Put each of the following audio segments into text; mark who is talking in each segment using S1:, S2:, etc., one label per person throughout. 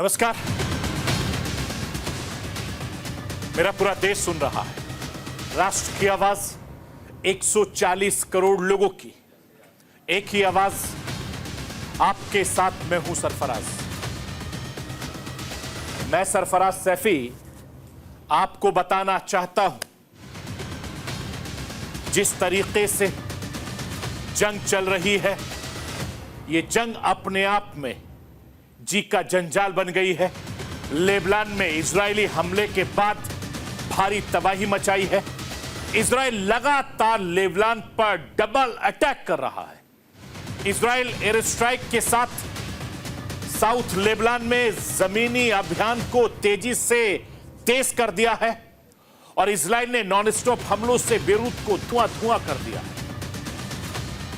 S1: नमस्कार। मेरा पूरा देश सुन रहा है। राष्ट्र की आवाज 140 करोड़ लोगों की, एक ही आवाज, आपके साथ मैं हूं सरफराज। मैं सरफराज सैफी आपको बताना चाहता हूं, जिस तरीके से जंग चल रही है, यह जंग अपने आप में जी का जंजाल बन गई है। लेबनान में इजरायली हमले के बाद भारी तबाही मचाई है। इजरायल लगातार लेबनान पर डबल अटैक कर रहा है। इजरायल एयर स्ट्राइक के साथ साउथ लेबनान में जमीनी अभियान को तेजी से तेज कर दिया है और इजरायल ने नॉन स्टॉप हमलों से बेरूत को धुआं धुआं कर दिया है।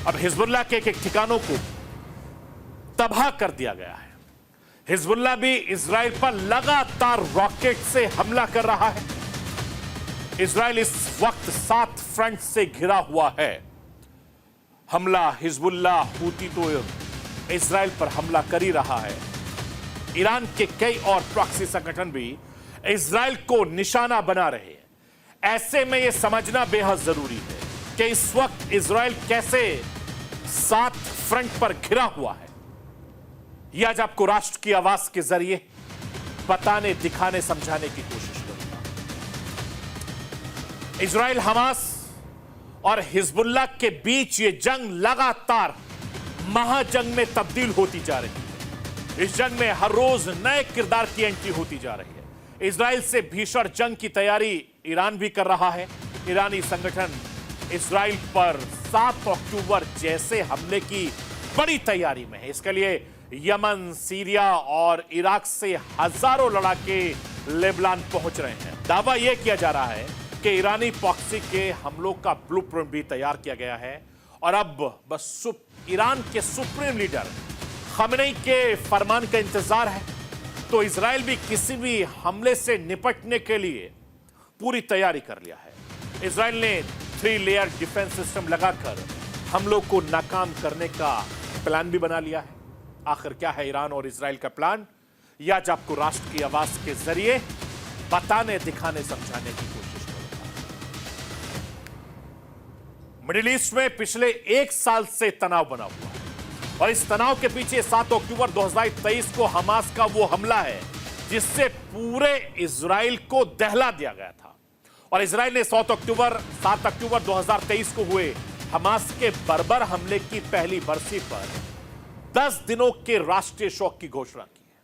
S1: अब हिजबुल्लाह के एक ठिकानों को तबाह कर दिया गया है। हिजबुल्लाह भी इजरायल पर लगातार रॉकेट से हमला कर रहा है। इजरायल इस वक्त 7 फ्रंट से घिरा हुआ है। हमला हिजबुल्लाह हूती तो इजरायल पर हमला कर ही रहा है। ईरान के कई और प्रॉक्सी संगठन भी इजरायल को निशाना बना रहे हैं। ऐसे में यह समझना बेहद जरूरी है कि इस वक्त इजरायल कैसे 7 फ्रंट पर घिरा हुआ है। यह आज आपको राष्ट्र की आवाज के जरिए बताने, दिखाने, समझाने की कोशिश करूंगा। इजरायल, हमास और हिजबुल्लाह के बीच यह जंग लगातार महाजंग में तब्दील होती जा रही है। इस जंग में हर रोज नए किरदार की एंट्री होती जा रही है। इजरायल से भीषण जंग की तैयारी ईरान भी कर रहा है। ईरानी संगठन इजरायल पर 7 अक्टूबर जैसे हमले की बड़ी तैयारी में है। इसके लिए यमन, सीरिया और इराक से हजारों लड़ाके लेबनान पहुंच रहे हैं। दावा यह किया जा रहा है कि ईरानी प्रॉक्सी के हमलों का ब्लूप्रिंट भी तैयार किया गया है और अब बस ईरान के सुप्रीम लीडर खमेनी के फरमान का इंतजार है। तो इजरायल भी किसी भी हमले से निपटने के लिए पूरी तैयारी कर लिया है। इजरायल ने 3 लेयर डिफेंस सिस्टम लगाकर हमलों को नाकाम करने का प्लान भी बना लिया है। आखिर क्या है ईरान और इजरायल का प्लान, यह आज आपको राष्ट्र की आवाज के जरिए बताने, दिखाने, समझाने की कोशिश करूंगा। मिडिल ईस्ट में पिछले 1 साल से तनाव बना हुआ है और इस तनाव के पीछे 7 अक्टूबर 2023 को हमास का वो हमला है जिससे पूरे इजरायल को दहला दिया गया था। और इजरायल ने 7 अक्टूबर 2023 को हुए हमास के बर्बर हमले की पहली बरसी पर 10 दिनों के राष्ट्रीय शोक की घोषणा की है।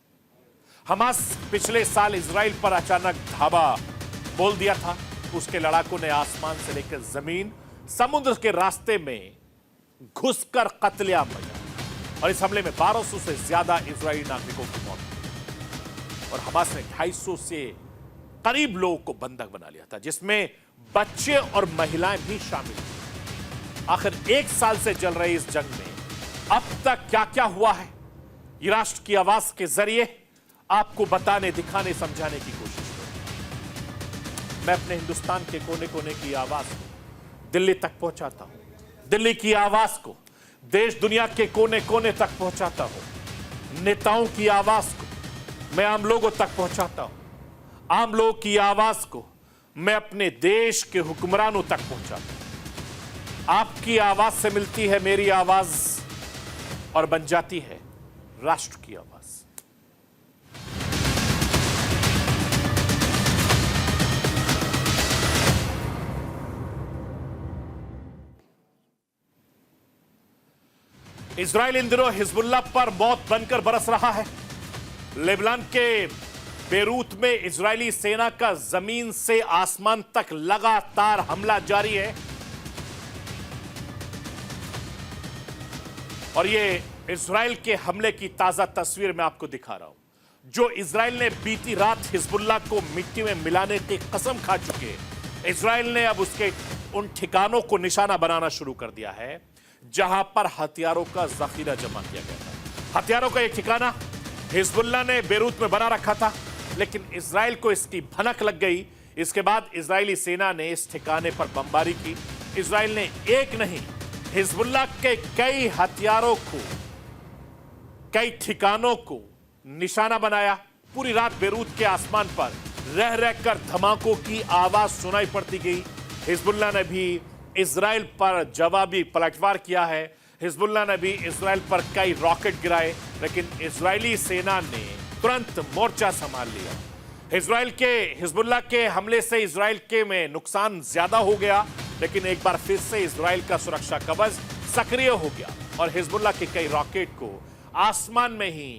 S1: हमास पिछले साल इजरायल पर अचानक धावा बोल दिया था। उसके लड़ाकों ने आसमान से लेकर जमीन, समुद्र के रास्ते में घुसकर कत्लेआम मचाया और इस हमले में 1200 से ज्यादा इजरायली नागरिकों की मौत हुई और हमास ने 250 से करीब लोगों को बंधक बना लिया था, जिसमें बच्चे और महिलाएं भी शामिल थी। आखिर 1 साल से चल रही इस जंग में अब तक क्या क्या हुआ है, ये राष्ट्र की आवाज के जरिए आपको बताने, दिखाने, समझाने की कोशिश करूंगा। मैं अपने हिंदुस्तान के कोने कोने की आवाज को दिल्ली तक पहुंचाता हूं। दिल्ली की आवाज को देश दुनिया के कोने कोने तक पहुंचाता हूं। नेताओं की आवाज को मैं आम लोगों तक पहुंचाता हूं। आम लोगों की आवाज को मैं अपने देश के हुक्मरानों तक पहुंचाता हूं। आपकी आवाज से मिलती है मेरी आवाज और बन जाती है राष्ट्र की आवाज। इजरायल इन दिनों हिजबुल्लाह पर मौत बनकर बरस रहा है। लेबनान के बेरूत में इजरायली सेना का जमीन से आसमान तक लगातार हमला जारी है और ये इजरायल के हमले की ताजा तस्वीर मैं आपको दिखा रहा हूं, जो इजरायल ने बीती रात हिजबुल्लाह को मिट्टी में मिलाने की कसम खा चुके। इजरायल ने अब उसके उन ठिकानों को निशाना बनाना शुरू कर दिया है जहां पर हथियारों का जखीरा जमा किया गया था। हथियारों का एक ठिकाना हिजबुल्लाह ने बेरूत में बना रखा था, लेकिन इजरायल को इसकी भनक लग गई। इसके बाद इजरायली सेना ने इस ठिकाने पर बमबारी की। इजरायल ने एक नहीं, हिजबुल्लाह के कई हथियारों को, कई ठिकानों को निशाना बनाया पूरी रात बेरूत के आसमान पर रह रहकर धमाकों की आवाज सुनाई पड़ती गई। हिजबुल्लाह ने भी इजराइल पर जवाबी पलटवार किया है। हिजबुल्लाह ने भी इजराइल पर कई रॉकेट गिराए, लेकिन इजरायली सेना ने तुरंत मोर्चा संभाल लिया। हिजबुल्लाह के हमले से इजराइल के में नुकसान ज्यादा हो गया, लेकिन एक बार फिर से इजराइल का सुरक्षा कवच सक्रिय हो गया और हिजबुल्लाह के कई रॉकेट को आसमान में ही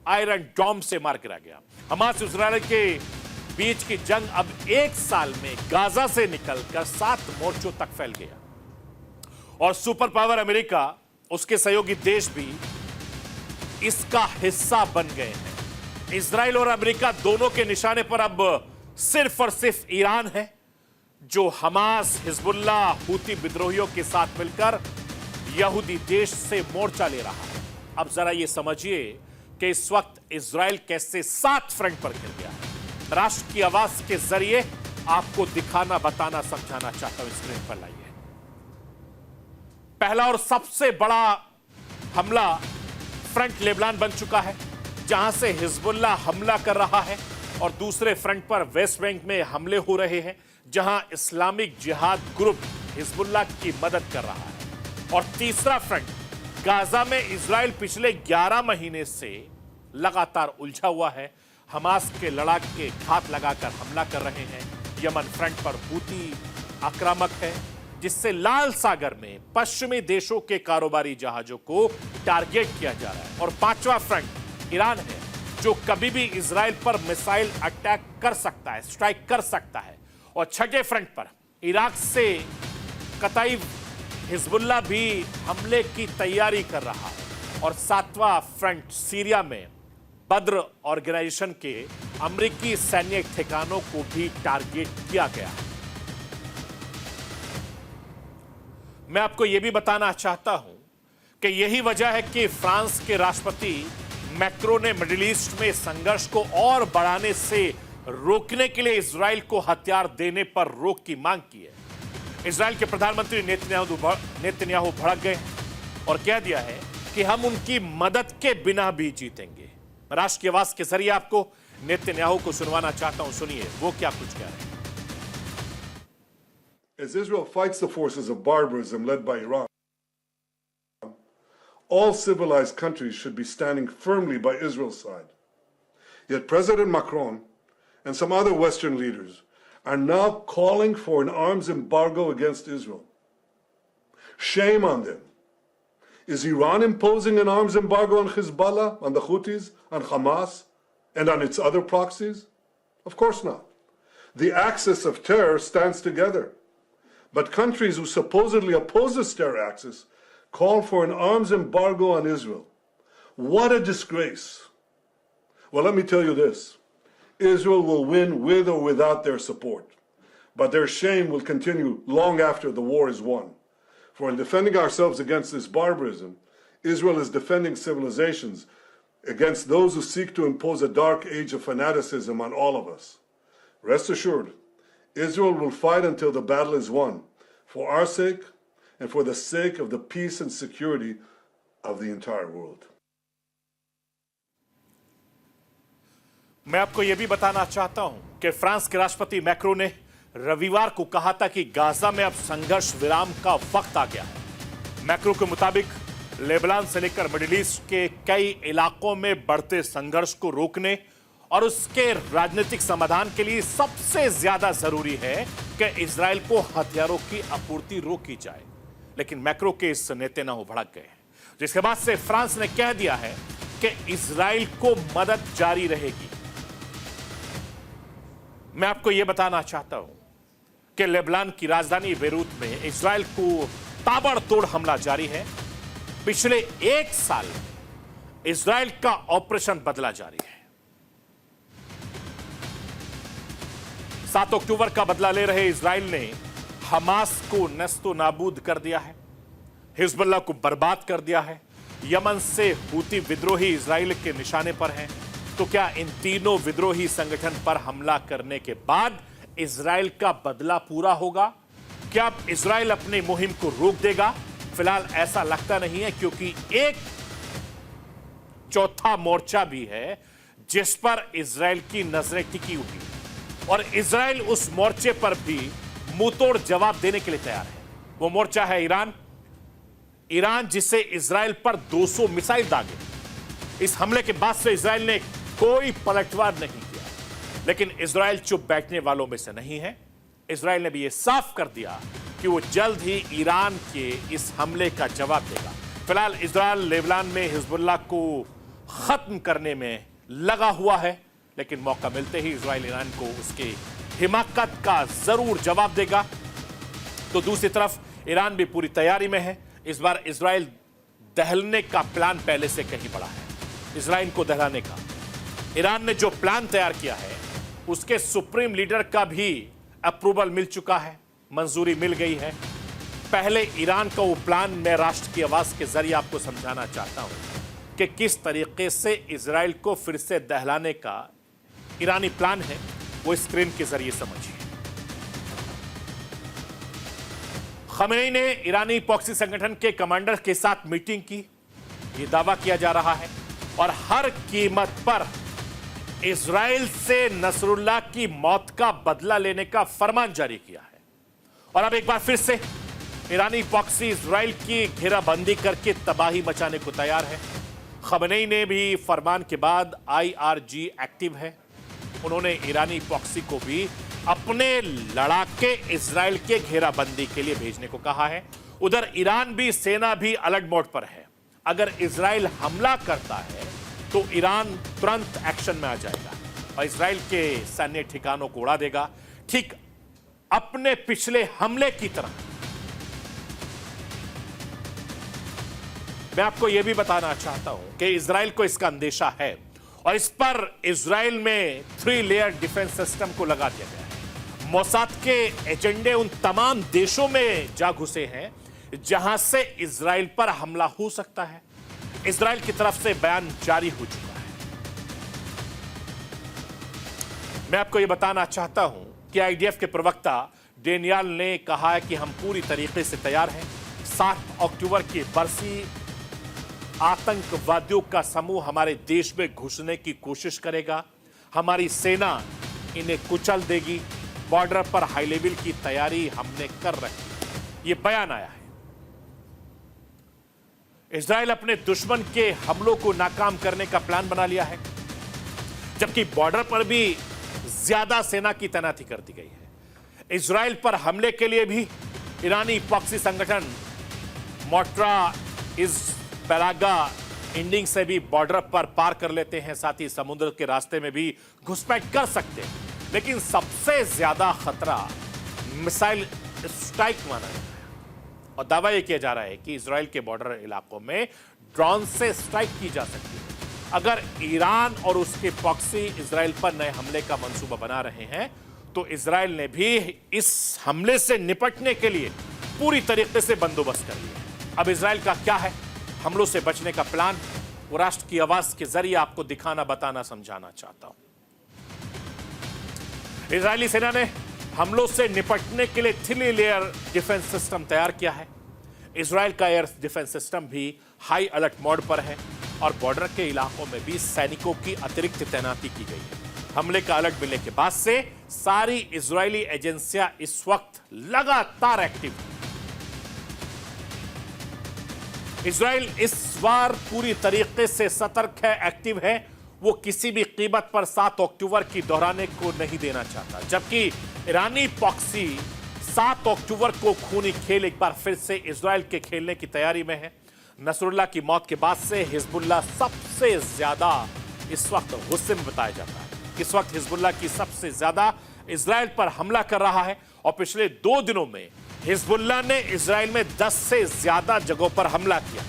S1: आयरन डॉम से मार गिरा गया। हमास इजराइल के बीच की जंग अब एक साल में गाजा से निकलकर 7 मोर्चों तक फैल गया और सुपर पावर अमेरिका, उसके सहयोगी देश भी इसका हिस्सा बन गए हैं। इजराइल और अमेरिका दोनों के निशाने पर अब सिर्फ और सिर्फ ईरान है, जो हमास, हिजबुल्लाह, हूती विद्रोहियों के साथ मिलकर यहूदी देश से मोर्चा ले रहा है। अब जरा यह समझिए कि इस वक्त इजराइल कैसे 7 फ्रंट पर गिर गया है। राष्ट्र की आवाज के जरिए आपको दिखाना, बताना, समझाना चाहता हूं। स्क्रीन पर लाइए। पहला और सबसे बड़ा हमला फ्रंट लेबनान बन चुका है, जहां से हिजबुल्लाह हमला कर रहा है, और दूसरे फ्रंट पर वेस्ट बैंक में हमले हो रहे हैं, जहां इस्लामिक जिहाद ग्रुप हिजबुल्लाह की मदद कर रहा है। और तीसरा फ्रंट गाजा में इजराइल पिछले 11 महीने से लगातार उलझा हुआ है। हमास के लड़ाके घात लगाकर हमला कर रहे हैं। यमन फ्रंट पर हूती आक्रामक है, जिससे लाल सागर में पश्चिमी देशों के कारोबारी जहाजों को टारगेट किया जा रहा है। और 5वां फ्रंट ईरान है, जो कभी भी इजराइल पर मिसाइल अटैक कर सकता है, स्ट्राइक कर सकता है। और 6ठे फ्रंट पर इराक से कतई हिजबुल्लाह भी हमले की तैयारी कर रहा है। और 7वां फ्रंट सीरिया में बद्र ऑर्गेनाइजेशन के अमेरिकी सैन्य ठिकानों को भी टारगेट किया गया है। मैं आपको यह भी बताना चाहता हूं कि यही वजह है कि फ्रांस के राष्ट्रपति मैक्रो ने मिडिल ईस्ट में संघर्ष को और बढ़ाने से रोकने के लिए इजराइल को हथियार देने पर रोक की मांग की है। इजराइल के प्रधानमंत्री नेतन्याहू भड़क गए और कह दिया है कि हम उनकी मदद के बिना भी जीतेंगे। राष्ट्र की आवाज के जरिए आपको नेतन्याहू को सुनवाना चाहता हूं, सुनिए वो क्या कुछ कह रहे हैं।
S2: As Israel fights the forces of barbarism led by Iran, all civilized countries should be standing firmly by Israel's side. Yet President Macron and some other Western leaders are now calling for an arms embargo against Israel. Shame on them. Is Iran imposing an arms embargo on Hezbollah, on the Houthis, on Hamas, and on its other proxies? Of course not. The axis of terror stands together. But countries who supposedly oppose this terror axis call for an arms embargo on Israel. What a disgrace. Well, let me tell you this. Israel will win with or without their support. But their shame will continue long after the war is won. For in defending ourselves against this barbarism, Israel is defending civilizations against those who seek to impose a dark age of fanaticism on all of us. Rest assured, Israel will fight until the battle is won, for our sake and for the sake of the peace and security of the entire world.
S1: मैं आपको यह भी बताना चाहता हूं कि France के राष्ट्रपति मैक्रो ने रविवार को कहा था कि गाजा में अब संघर्ष विराम का वक्त आ गया है। मैक्रो के मुताबिक लेबनान से लेकर मिडिल ईस्ट के कई इलाकों में बढ़ते संघर्ष को रोकने और उसके राजनीतिक समाधान के लिए सबसे ज्यादा जरूरी है कि इजराइल को हथियारों की आपूर्ति रोकी जाए। लेकिन मैक्रो के इस नेतन्याहू भड़क गए, जिसके बाद से फ्रांस ने कह दिया है कि इजराइल को मदद जारी रहेगी। मैं आपको यह बताना चाहता हूं कि लेबनान की राजधानी बेरूत में इजराइल को ताबड़तोड़ हमला जारी है। पिछले 1 साल में इजराइल का ऑपरेशन बदला जारी है। 7 अक्टूबर का बदला ले रहे इजराइल ने हमास को नस्तो नाबूद कर दिया है, हिजबुल्लाह को बर्बाद कर दिया है। यमन से हूती विद्रोही इजराइल के निशाने पर हैं। तो क्या इन तीनों विद्रोही संगठन पर हमला करने के बाद इजराइल का बदला पूरा होगा? क्या अब इजराइल अपनी मुहिम को रोक देगा? फिलहाल ऐसा लगता नहीं है, क्योंकि एक चौथा मोर्चा भी है जिस पर इजराइल की नजरें टिकी हुई है और इजराइल उस मोर्चे पर भी मुंहतोड़ जवाब देने के लिए तैयार है। वो मोर्चा है ईरान। ईरान जिसे इजराइल पर 200 मिसाइल दागे। इस हमले के बाद से इजराइल ने कोई पलटवार नहीं किया, लेकिन इजराइल चुप बैठने वालों में से नहीं है। इजराइल ने भी यह साफ कर दिया कि वो जल्द ही ईरान के इस हमले का जवाब देगा। फिलहाल इजराइल लेबनान में हिजबुल्लाह को खत्म करने में लगा हुआ है, लेकिन मौका मिलते ही इजराइल ईरान को उसके हिमाकत का जरूर जवाब देगा। तो दूसरी तरफ ईरान भी पूरी तैयारी में है। इस बार इजराइल दहलने का प्लान पहले से कहीं बड़ा है। इजराइल को दहलाने का ईरान ने जो प्लान तैयार किया है उसके सुप्रीम लीडर का भी अप्रूवल मिल चुका है, मंजूरी मिल गई है। पहले ईरान का वो प्लान मैं राष्ट्र की आवाज के जरिए आपको समझाना चाहता हूं कि किस तरीके से इजराइल को फिर से दहलाने का ईरानी प्लान है, वो स्क्रीन के जरिए समझिए। खमेनी ने ईरानी प्रॉक्सी संगठन के कमांडर के साथ मीटिंग की। यह दावा किया जा रहा है और हर कीमत पर इजराइल से नसरुल्लाह की मौत का बदला लेने का फरमान जारी किया है। और अब एक बार फिर से ईरानी प्रॉक्सी इजराइल की घेराबंदी करके तबाही मचाने को तैयार है। खमेनी ने भी फरमान के बाद IRG एक्टिव है। उन्होंने ईरानी प्रॉक्सी को भी अपने लड़ाके इजराइल के घेराबंदी के लिए भेजने को कहा है। उधर ईरान भी, सेना भी अलर्ट मोड पर है। अगर इजराइल हमला करता है तो ईरान तुरंत एक्शन में आ जाएगा और इजराइल के सैन्य ठिकानों को उड़ा देगा, ठीक अपने पिछले हमले की तरह। मैं आपको यह भी बताना चाहता हूं कि इजराइल को इसका अंदेशा है और इस पर इजराइल में 3 लेयर डिफेंस सिस्टम को लगा दिया गया है। मोसाद के एजेंडे उन तमाम देशों में जा घुसे हैं जहां से इजराइल पर हमला हो सकता है। इजराइल की तरफ से बयान जारी हो चुका है। मैं आपको यह बताना चाहता हूं कि IDF के प्रवक्ता डेनियल ने कहा है कि हम पूरी तरीके से तैयार हैं। 7 अक्टूबर की बरसी आतंकवादियों का समूह हमारे देश में घुसने की कोशिश करेगा। हमारी सेना इन्हें कुचल देगी। बॉर्डर पर हाई लेवल की तैयारी हमने कर रखी है। यह बयान आया है। इजराइल अपने दुश्मन के हमलों को नाकाम करने का प्लान बना लिया है, जबकि बॉर्डर पर भी ज्यादा सेना की तैनाती कर दी गई है। इजराइल पर हमले के लिए भी ईरानी प्रॉक्सी संगठन मोट्रा इस पैरागा इंडिंग से भी बॉर्डर पर पार कर लेते हैं, साथ ही समुद्र के रास्ते में भी घुसपैठ कर सकते हैं। लेकिन सबसे ज्यादा खतरा मिसाइल स्ट्राइक माना जाता है और दावा यह किया जा रहा है कि इजराइल के बॉर्डर इलाकों में ड्रोन से स्ट्राइक की जा सकती है। अगर ईरान और उसके प्रॉक्सी इजराइल पर नए हमले का मंसूबा बना रहे हैं तो इजराइल ने भी इस हमले से निपटने के लिए पूरी तरीके से बंदोबस्त कर लिया। अब इजराइल का क्या है हमलों से बचने का प्लान, वो राष्ट्र की आवाज के जरिए आपको दिखाना, बताना, समझाना चाहता हूं। इजरायली सेना ने हमलों से निपटने के लिए 3 लेयर डिफेंस सिस्टम तैयार किया है। इजराइल का एयर डिफेंस सिस्टम भी हाई अलर्ट मोड पर है और बॉर्डर के इलाकों में भी सैनिकों की अतिरिक्त तैनाती की गई है। हमले का अलर्ट मिलने के बाद से सारी इजरायली एजेंसियां इस वक्त लगातार एक्टिव हैं। इजराइल इस बार पूरी तरीके से सतर्क है, एक्टिव है। वो किसी भी कीमत पर 7 अक्टूबर की दोहराने को नहीं देना चाहता, जबकि ईरानी प्रॉक्सी 7 अक्टूबर को खूनी खेल एक बार फिर से इजराइल के खेलने की तैयारी में है। नसरुल्लाह की मौत के बाद से हिजबुल्लाह सबसे ज्यादा इस वक्त गुस्से में बताया जाता है। इस वक्त हिजबुल्लाह की सबसे ज्यादा इजराइल पर हमला कर रहा है और पिछले 2 दिनों में हिजबुल्लाह ने इजराइल में 10 से ज्यादा जगहों पर हमला किया।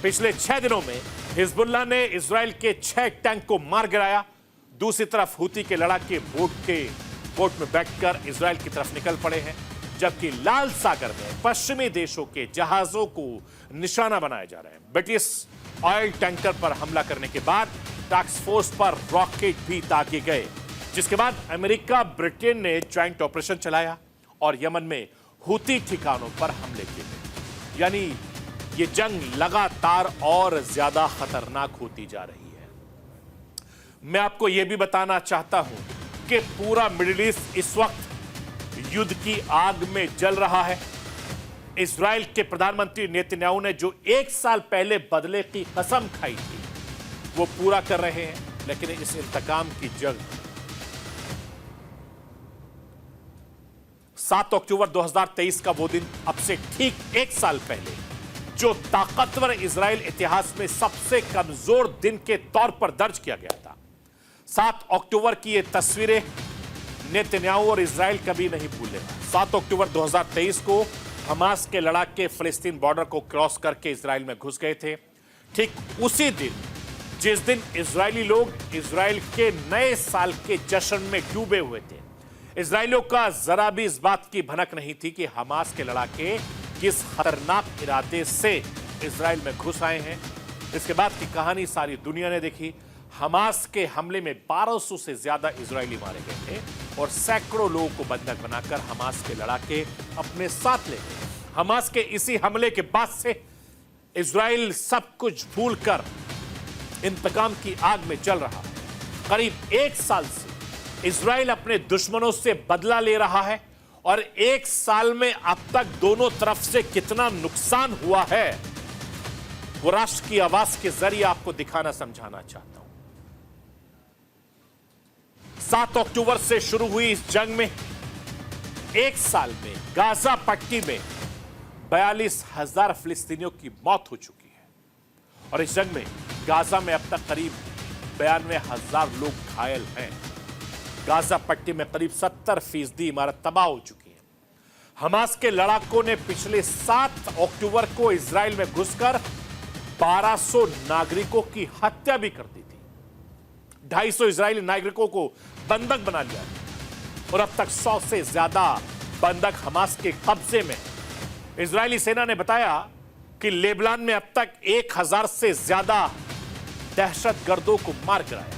S1: पिछले 6 दिनों में हिजबुल्लाह ने इजराइल के 6 टैंक को मार गिराया। दूसरी तरफ हूती के लड़ाके बोट में बैठकर इजराइल की तरफ निकल पड़े हैं, जबकि लाल सागर में पश्चिमी देशों के जहाजों को निशाना बनाया जा रहा है। ब्रिटिश ऑयल टैंकर पर हमला करने के बाद टास्क फोर्स पर रॉकेट भी दागे गए, जिसके बाद अमेरिका ब्रिटेन ने ज्वाइंट ऑपरेशन चलाया और यमन में हूती ठिकानों पर हमले किए गए। यानी ये जंग लगातार और ज्यादा खतरनाक होती जा रही है। मैं आपको यह भी बताना चाहता हूं कि पूरा मिडिल ईस्ट इस वक्त युद्ध की आग में जल रहा है। इजराइल के प्रधानमंत्री नेतन्याहू ने जो 1 साल पहले बदले की कसम खाई थी वो पूरा कर रहे हैं, लेकिन इस इंतकाम की जंग 7 अक्टूबर 2023 का वो दिन अब से ठीक 1 साल पहले जो ताकतवर इजराइल इतिहास में सबसे कमजोर दिन के तौर पर दर्ज किया गया था। 7 अक्टूबर की ये तस्वीरें नेतन्याहू और इजराइल कभी नहीं भूलेगा। 7 अक्टूबर 2023 को हमास के लड़ाके फिलिस्तीन बॉर्डर को क्रॉस करके इजराइल में घुस गए थे। ठीक उसी दिन जिस दिन इजरायली लोग इजराइल के नए साल के जश्न में डूबे हुए थे, इजरायलियों का जरा भी इस बात की भनक नहीं थी कि हमास के लड़ाके किस खतरनाक इरादे से इजराइल में घुस आए हैं। इसके बाद की कहानी सारी दुनिया ने देखी। हमास के हमले में 1200 से ज्यादा इजरायली मारे गए थे और सैकड़ों लोगों को बंधक बनाकर हमास के लड़ाके अपने साथ ले गए। हमास के इसी हमले के बाद से इजराइल सब कुछ भूलकर इंतकाम की आग में जल रहा है। करीब 1 साल से इजराइल अपने दुश्मनों से बदला ले रहा है और 1 साल में अब तक दोनों तरफ से कितना नुकसान हुआ है वो राष्ट्र की आवाज के जरिए आपको दिखाना समझाना चाहता हूं। 7 अक्टूबर से शुरू हुई इस जंग में 1 साल में गाजा पट्टी में 42,000 फिलिस्तीनियों की मौत हो चुकी है और इस जंग में गाजा में अब तक करीब 92,000 लोग घायल हैं। गाजा पट्टी में करीब 70% इमारत तबाह हो चुकी है। हमास के लड़ाकों ने पिछले 7 अक्टूबर को इजराइल में घुसकर 1200 नागरिकों की हत्या भी कर दी थी। 250 इजरायली नागरिकों को बंधक बना लिया और अब तक 100 से ज्यादा बंधक हमास के कब्जे में। इजरायली सेना ने बताया कि लेबनान में अब तक 1000 से ज्यादा दहशतगर्दों को मार गिराया।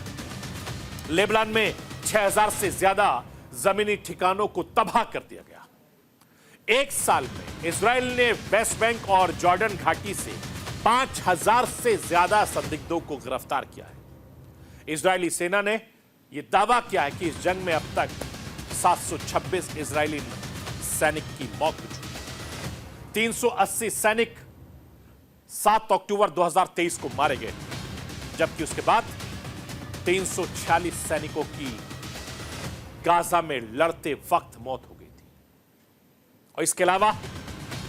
S1: लेबनान में 6000 से ज्यादा जमीनी ठिकानों को तबाह कर दिया गया। 1 साल में इजराइल ने वेस्ट बैंक और जॉर्डन घाटी से 5000 से ज्यादा संदिग्धों को गिरफ्तार किया है। इजरायली सेना ने यह दावा किया है कि इस जंग में अब तक 726 इजरायली सैनिक की मौत हो चुकी है। 380 सैनिक 7 अक्टूबर 2023 को मारे गए थे, जबकि उसके बाद 346 सैनिकों की गाजा में लड़ते वक्त मौत हो गई थी और इसके अलावा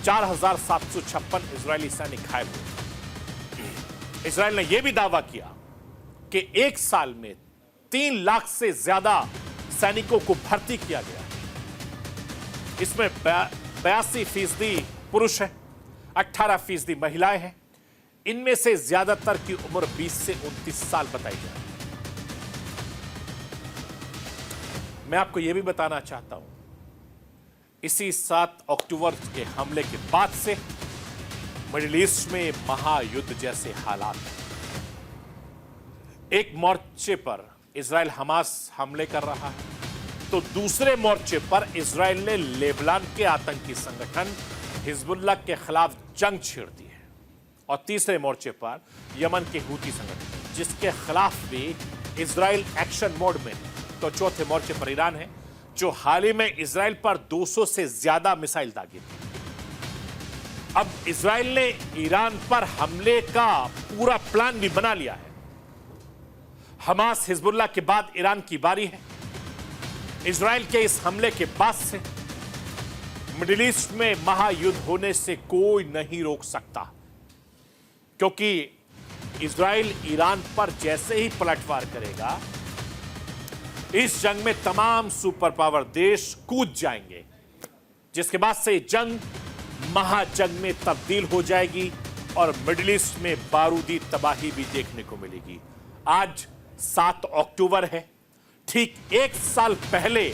S1: 4756 इजरायली सैनिक घायल हुए। इजराइल ने यह भी दावा किया कि 1 साल में 3 लाख से ज्यादा सैनिकों को भर्ती किया गया। इसमें 82% पुरुष है, 18% महिलाएं हैं। इनमें से ज्यादातर की उम्र 20 से 29 साल बताई जा रही है। मैं आपको यह भी बताना चाहता हूं, इसी 7 अक्टूबर के हमले के बाद से मिडिल ईस्ट में महायुद्ध जैसे हालात। एक मोर्चे पर इजराइल हमास हमले कर रहा है, तो दूसरे मोर्चे पर इजराइल ने लेबनान के आतंकी संगठन हिजबुल्लाह के खिलाफ जंग छेड़ दी है और तीसरे मोर्चे पर यमन के हूती संगठन, जिसके खिलाफ भी इजराइल एक्शन मोड में। तो चौथे मोर्चे पर ईरान है, जो हाल ही में इजराइल पर 200 से ज्यादा मिसाइल दागे थे। अब इजराइल ने ईरान पर हमले का पूरा प्लान भी बना लिया है। हमास हिजबुल्लाह के बाद ईरान की बारी है। इजराइल के इस हमले के बाद से मिडिल ईस्ट में महायुद्ध होने से कोई नहीं रोक सकता, क्योंकि इजराइल ईरान पर जैसे ही पलटवार करेगा, इस जंग में तमाम सुपर पावर देश कूद जाएंगे, जिसके बाद से जंग महाजंग में तब्दील हो जाएगी और मिडिल ईस्ट में बारूदी तबाही भी देखने को मिलेगी। आज 7 अक्टूबर है। ठीक 1 साल पहले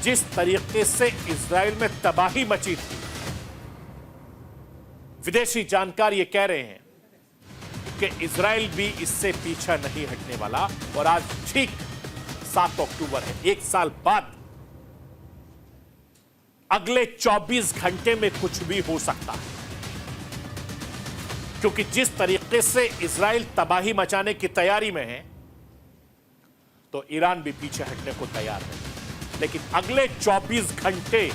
S1: जिस तरीके से इजराइल में तबाही मची थी, विदेशी जानकार ये कह रहे हैं कि इजराइल भी इससे पीछा नहीं हटने वाला। और आज ठीक 7 अक्टूबर है, 1 साल बाद अगले 24 घंटे में कुछ भी हो सकता है, क्योंकि जिस तरीके से इजराइल तबाही मचाने की तैयारी में है, तो ईरान भी पीछे हटने को तैयार है। लेकिन अगले 24 घंटे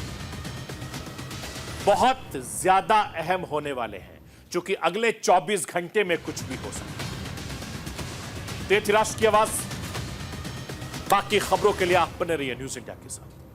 S1: बहुत ज्यादा अहम होने वाले हैं, क्योंकि अगले 24 घंटे में कुछ भी हो सकता है। ये थी राष्ट्र की आवाज। बाकी खबरों के लिए आप बने रहिए न्यूज़ इंडिया के साथ।